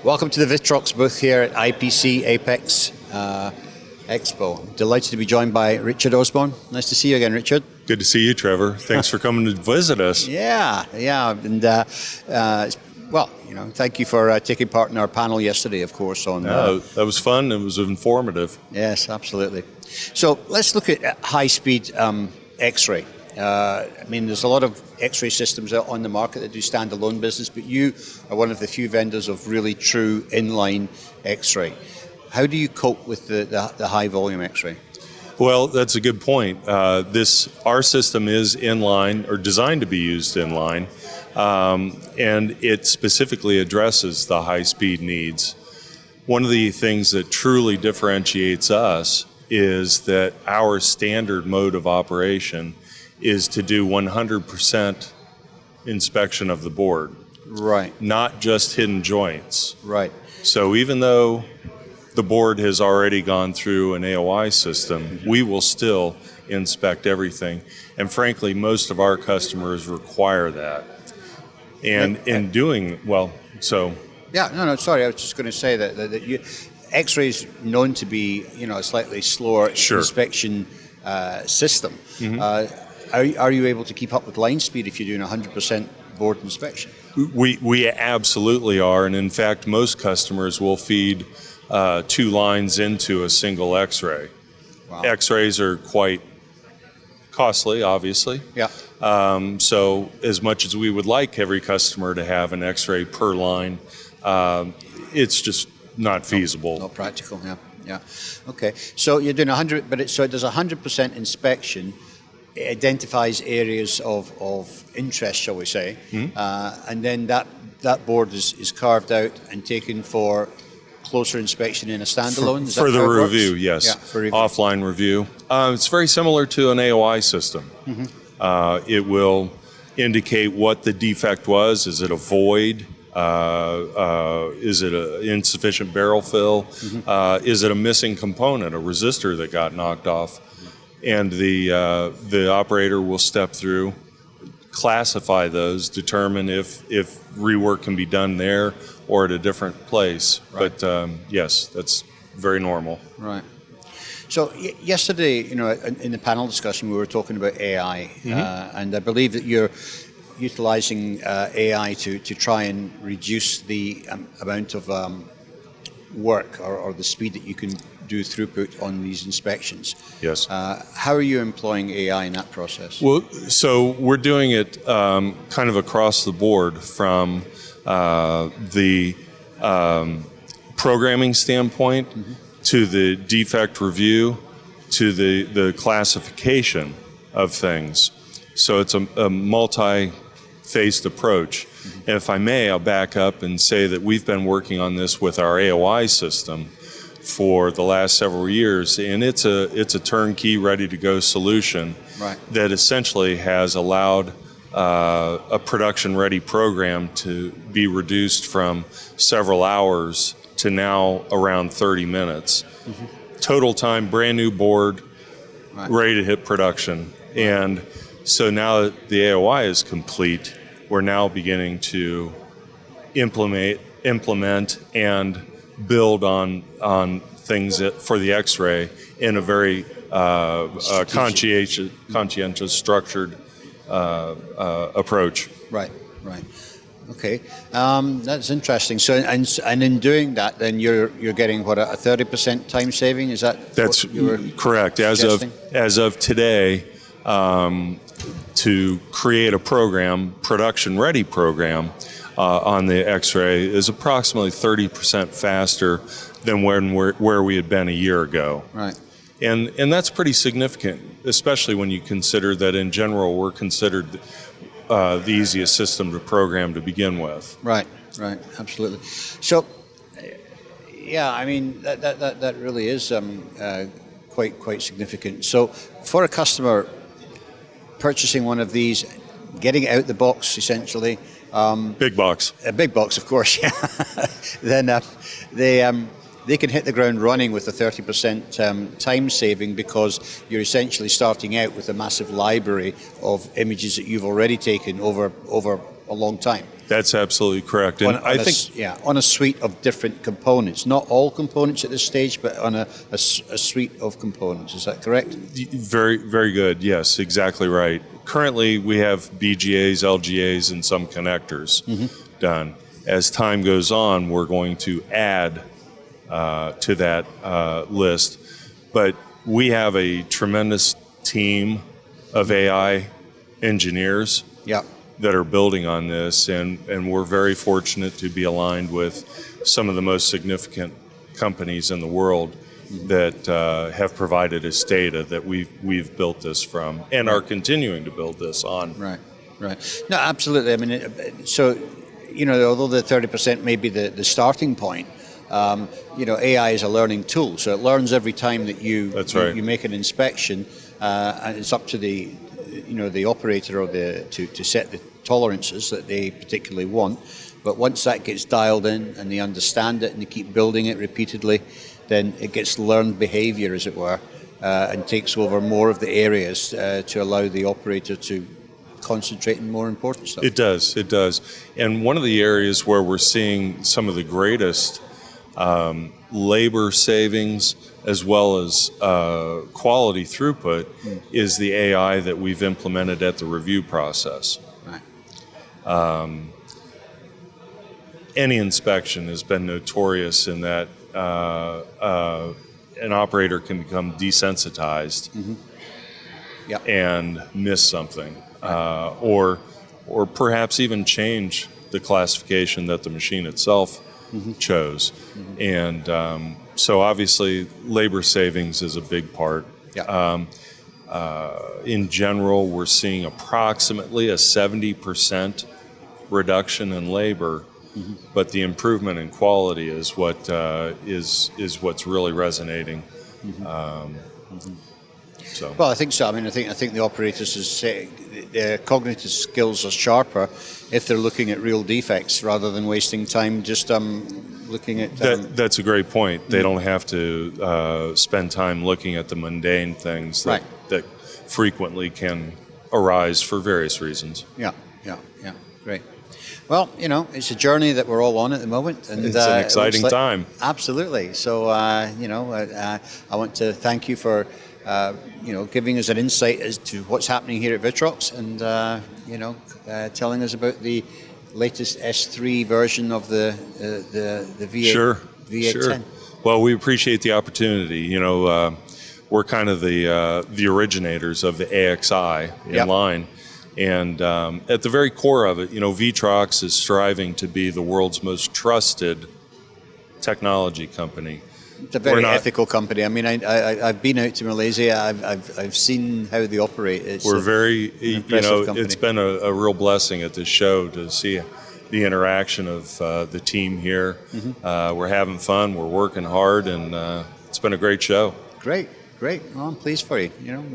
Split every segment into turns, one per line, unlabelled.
Welcome to the ViTrox booth here at IPC Apex Expo. Delighted to be joined by Richard Osborne. Nice to see you again, Richard.
Good to see you, Trevor. Thanks for coming to visit us.
Yeah, and thank you for taking part in our panel yesterday, of course.
That was fun. It was informative.
Yes, absolutely. So let's look at high-speed X-ray. There's a lot of X-ray systems out on the market that do standalone business, but you are one of the few vendors of really true inline X-ray. How do you cope with the high volume X-ray?
Well, that's a good point. Our system is inline, or designed to be used inline, and it specifically addresses the high-speed needs. One of the things that truly differentiates us is that our standard mode of operation is to do 100% inspection of the board.
Right.
Not just hidden joints.
Right.
So even though the board has already gone through an AOI system, we will still inspect everything. And frankly, most of our customers require that. And in doing, well, so...
Yeah, no, sorry, I was just going to say that X-ray is known to be, a slightly slower inspection system. Mm-hmm. Are you able to keep up with line speed if you're doing 100% board inspection?
We absolutely are, and in fact, most customers will feed 2 lines into a single X-ray. Wow. X-rays are quite costly, obviously.
Yeah.
So as much as we would like every customer to have an X-ray per line, it's just not feasible.
Not practical, yeah. Okay, so you're doing 100, but so it does 100% inspection. It identifies areas of interest, shall we say, and then that board is carved out and taken for closer inspection in a standalone? Is
for
that
the
how it
review,
works?
yes.
Yeah, for review.
Offline review. It's very similar to an AOI system. Mm-hmm. It will indicate what the defect was. Is it a void? Is it an insufficient barrel fill? Mm-hmm. Is it a missing component, a resistor that got knocked off? And the operator will step through, classify those, determine if rework can be done there or at a different place. Right. But yes, that's very normal.
Right. So yesterday, in the panel discussion, we were talking about AI, and I believe that you're utilizing AI to try and reduce the amount of work or the speed that you can do throughput on these inspections.
Yes.
How are you employing AI in that process?
Well, so we're doing it kind of across the board from the programming standpoint to the defect review to the classification of things. So it's a multi-phased approach. And if I may, I'll back up and say that we've been working on this with our AOI system for the last several years, and it's a turnkey, ready-to-go solution that essentially has allowed a production-ready program to be reduced from several hours to now around 30 minutes. Mm-hmm. Total time, brand new board, ready to hit production. And so now that the AOI is complete, we're now beginning to implement and build on things for the X-ray in a very conscientious, structured approach. Right.
Okay, that's interesting. So, and in doing that, then you're getting what, a 30% time saving? Is that
that's
what you were
correct?
suggesting?
As of today, to create a production-ready program on the X-ray is approximately 30% faster than where we had been a year ago.
Right.
And that's pretty significant, especially when you consider that in general we're considered the easiest system to program to begin with.
Right, absolutely. So, that really is quite significant. So, for a customer purchasing one of these, getting it out the box essentially.
Big box.
A big box, of course, yeah. Then they can hit the ground running with a 30% time saving, because you're essentially starting out with a massive library of images that you've already taken over a long time.
That's absolutely correct. And I think
on a suite of different components, not all components at this stage, but on a suite of components. Is that correct?
very, very good. Yes, exactly right. Currently, we have BGAs, LGAs, and some connectors done. As time goes on, we're going to add to that list. But we have a tremendous team of AI engineers that are building on this, and we're very fortunate to be aligned with some of the most significant companies in the world that have provided us data that we've built this from and are continuing to build this on.
Right. No, absolutely. I mean, so, although the 30% may be the starting point, AI is a learning tool, so it learns every time that you make an inspection, and it's up to the operator or to set the tolerances that they particularly want. But once that gets dialed in and they understand it and they keep building it repeatedly, then it gets learned behavior, as it were, and takes over more of the areas to allow the operator to concentrate on more important stuff.
It does. And one of the areas where we're seeing some of the greatest labor savings as well as quality throughput is the AI that we've implemented at the review process.
Right.
Any inspection has been notorious in that an operator can become desensitized and miss something, or perhaps even change the classification that the machine itself chose. And so obviously labor savings is a big part. In general, we're seeing approximately a 70% reduction in labor, but the improvement in quality is what is what's really resonating. So.
Well, I think so. I mean, I think the operators their cognitive skills are sharper if they're looking at real defects rather than wasting time just looking at.
That's a great point. They don't have to spend time looking at the mundane things that frequently can arise for various reasons.
Yeah. Great. Well, it's a journey that we're all on at the moment, and
it's an exciting time.
Absolutely. So, I want to thank you for giving us an insight as to what's happening here at ViTrox, and telling us about the latest S3 version of the V8.
V810. Well, we appreciate the opportunity. We're kind of the originators of the AXI in line. And at the very core of it, ViTrox is striving to be the world's most trusted technology company.
It's a very ethical company. I mean, I've been out to Malaysia. I've seen how they operate.
We're very, company. It's been a real blessing at this show to see the interaction of the team here. We're having fun. We're working hard, and it's been a great show.
Great. Well, I'm pleased for you.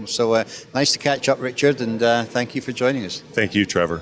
So nice to catch up, Richard, and thank you for joining us.
Thank you, Trevor.